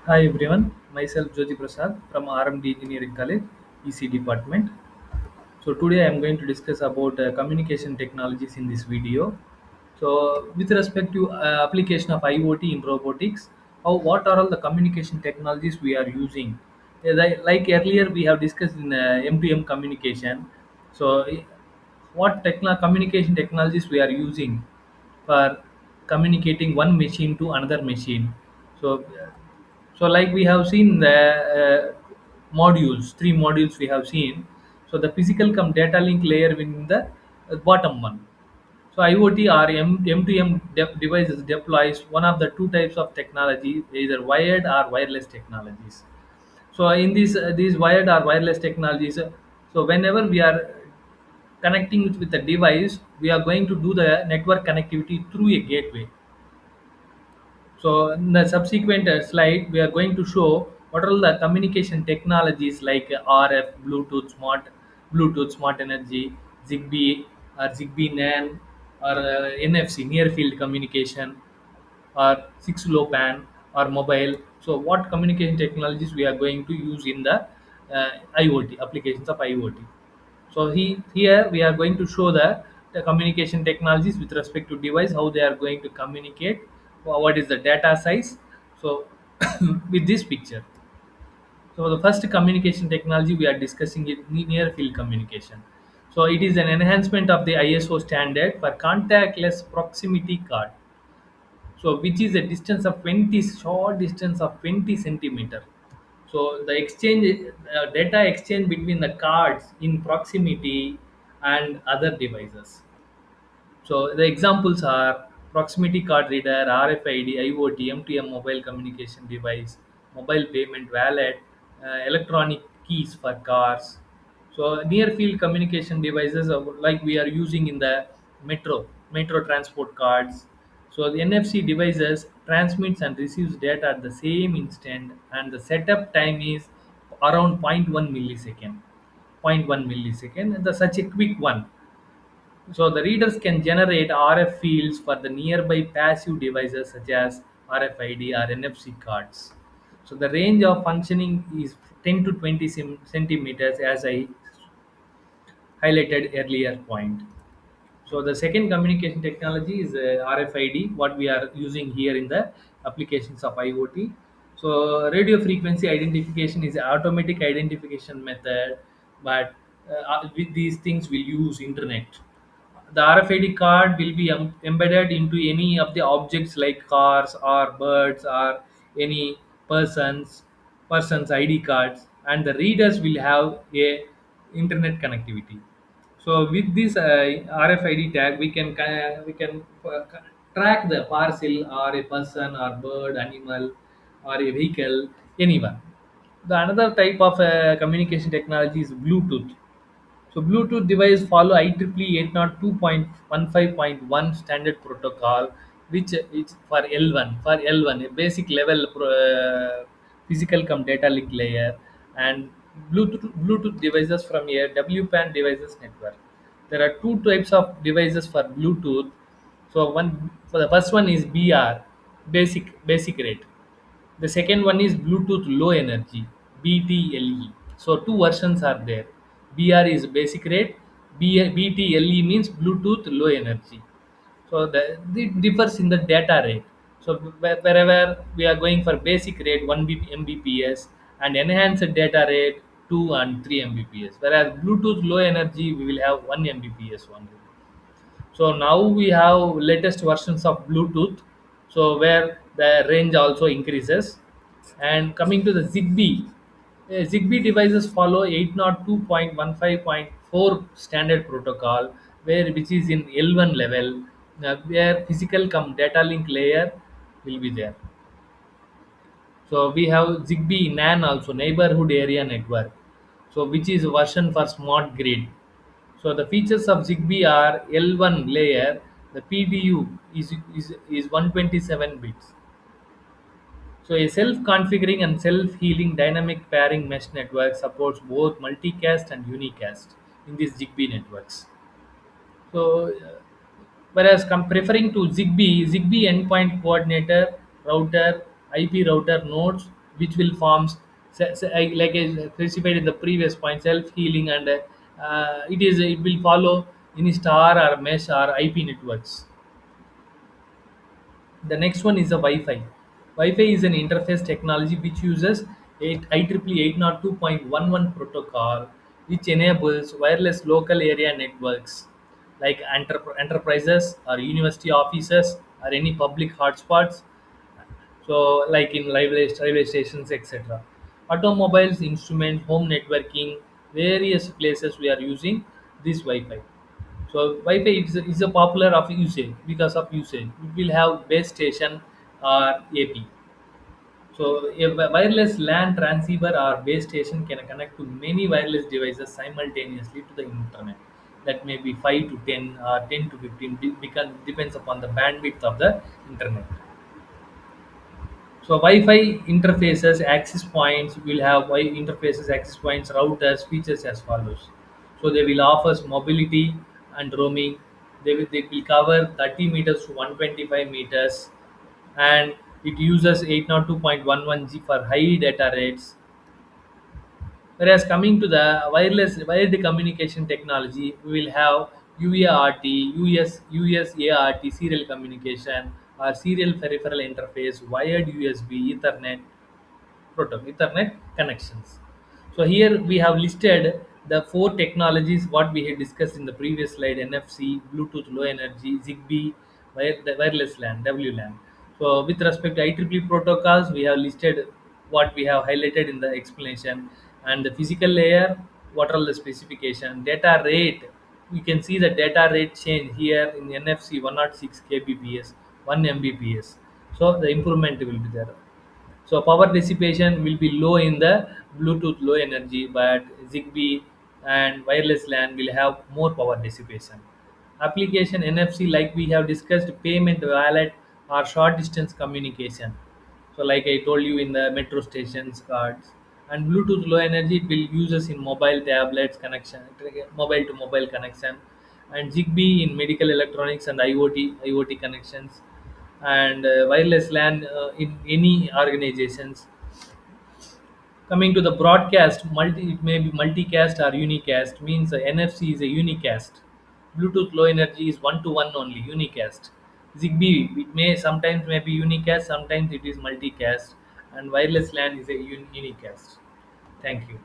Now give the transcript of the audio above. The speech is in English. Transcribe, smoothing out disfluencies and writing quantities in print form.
Hi everyone, myself Jyoti Prasad from RMD Engineering College, EC department. So today I am going to discuss about communication technologies in this video. So with respect to application of IoT in robotics, what are all the communication technologies we are using? Like earlier we have discussed in M2M communication. So what communication technologies we are using for communicating one machine to another machine? So like we have seen the modules, three modules we have seen. So the physical come data link layer within the bottom one. So IoT or M2M devices deploys one of the two types of technology, either wired or wireless technologies. So in these wired or wireless technologies, so whenever we are connecting with the device, we are going to do the network connectivity through a gateway. So in the subsequent slide, we are going to show what are all the communication technologies like RF, Bluetooth, Smart Energy, Zigbee, or Zigbee NAN, or NFC, Near Field Communication, or 6 low pan, or mobile. So what communication technologies we are going to use in the IoT applications of IoT. So here we are going to show the communication technologies with respect to device, how they are going to communicate, what is the data size. So with this picture, so the first communication technology we are discussing is near field communication. So it is an enhancement of the ISO standard for contactless proximity card. So which is a distance of 20 short distance of 20 centimeter. So the exchange data exchange between the cards in proximity and other devices. So the examples are proximity card reader, RFID, IoT, M2M mobile communication device, mobile payment wallet, electronic keys for cars. So near field communication devices are like we are using in the metro transport cards. So the NFC devices transmits and receives data at the same instant, and the setup time is around zero point 0.1 millisecond. Zero point 0.1 millisecond, the such a quick one. So the readers can generate RF fields for the nearby passive devices such as RFID or NFC cards. So the range of functioning is 10 to 20 centimeters, as I highlighted earlier point. So the second communication technology is RFID, what we are using here in the applications of IoT. So radio frequency identification is an automatic identification method, but with these things we'll use internet. The RFID card will be embedded into any of the objects like cars or birds or any persons persons ID cards, and the readers will have a internet connectivity. So with this RFID tag, we can track the parcel or a person or bird, animal, or a vehicle, anyone. The another type of communication technology is Bluetooth. So Bluetooth device follow IEEE 802.15.1 standard protocol, which is for L1, a basic level physical come data link layer, and Bluetooth devices from a WPAN devices network. There are two types of devices for Bluetooth. So one for the first one is BR, basic rate. The second one is Bluetooth Low Energy, BTLE. So two versions are there. BR is basic rate, BTLE means Bluetooth Low Energy. So it differs in the data rate. So wherever we are going for basic rate 1 Mbps and enhanced data rate 2 and 3 Mbps. Whereas Bluetooth Low Energy we will have 1 Mbps only. So now we have latest versions of Bluetooth, so where the range also increases. And coming to the Zigbee, Zigbee devices follow 802.15.4 standard protocol, where which is in L1 level, where physical come data link layer will be there. So we have Zigbee NAN also, neighborhood area network. So which is version for smart grid. So the features of Zigbee are L1 layer. The PDU is 127 bits. So a self-configuring and self-healing dynamic pairing mesh network supports both multicast and unicast in these Zigbee networks. So whereas preferring to Zigbee endpoint coordinator, router, IP router nodes which will forms like I specified in the previous point, self healing, and it will follow any star or mesh or IP networks. The next one is the Wi-Fi. Wi-Fi is an interface technology which uses IEEE 802.11 protocol, which enables wireless local area networks like enterprises or university offices or any public hotspots. So, like in railway stations, etc. Automobiles, instruments, home networking, various places we are using this Wi-Fi. So Wi-Fi is a popular of usage because of usage. It will have base station or AP. So a wireless LAN transceiver or base station can connect to many wireless devices simultaneously to the internet. That may be 5 to 10 or 10 to 15 because depends upon the bandwidth of the internet. So Wi-Fi interfaces, access points will have interfaces, access points, routers, features as follows. So they will offer mobility and roaming. They will cover 30 meters to 125 meters, and it uses 802.11 G for high data rates. Whereas coming to the wired communication technology, we will have UART, USART serial communication or serial peripheral interface, wired USB, Ethernet connections. So here we have listed the four technologies what we had discussed in the previous slide: NFC, Bluetooth Low Energy, Zigbee, the wireless LAN, WLAN. So with respect to IEEE protocols, we have listed what we have highlighted in the explanation, and the physical layer, what are the specification, data rate. You can see the data rate change here in NFC 106 kbps, 1 Mbps. So the improvement will be there. So power dissipation will be low in the Bluetooth low energy, but Zigbee and wireless LAN will have more power dissipation. Application NFC, like we have discussed, payment wallet or short distance communication. So like I told you in the metro stations cards, and Bluetooth low energy it will uses in mobile tablets connection, mobile to mobile connection, and Zigbee in medical electronics and IoT connections, and wireless LAN in any organizations. Coming to the broadcast, it may be multicast or unicast. Means NFC is a unicast. Bluetooth low energy is one to one only, unicast. Zigbee it may sometimes may be unicast, sometimes it is multicast, and wireless LAN is a unicast. Thank you.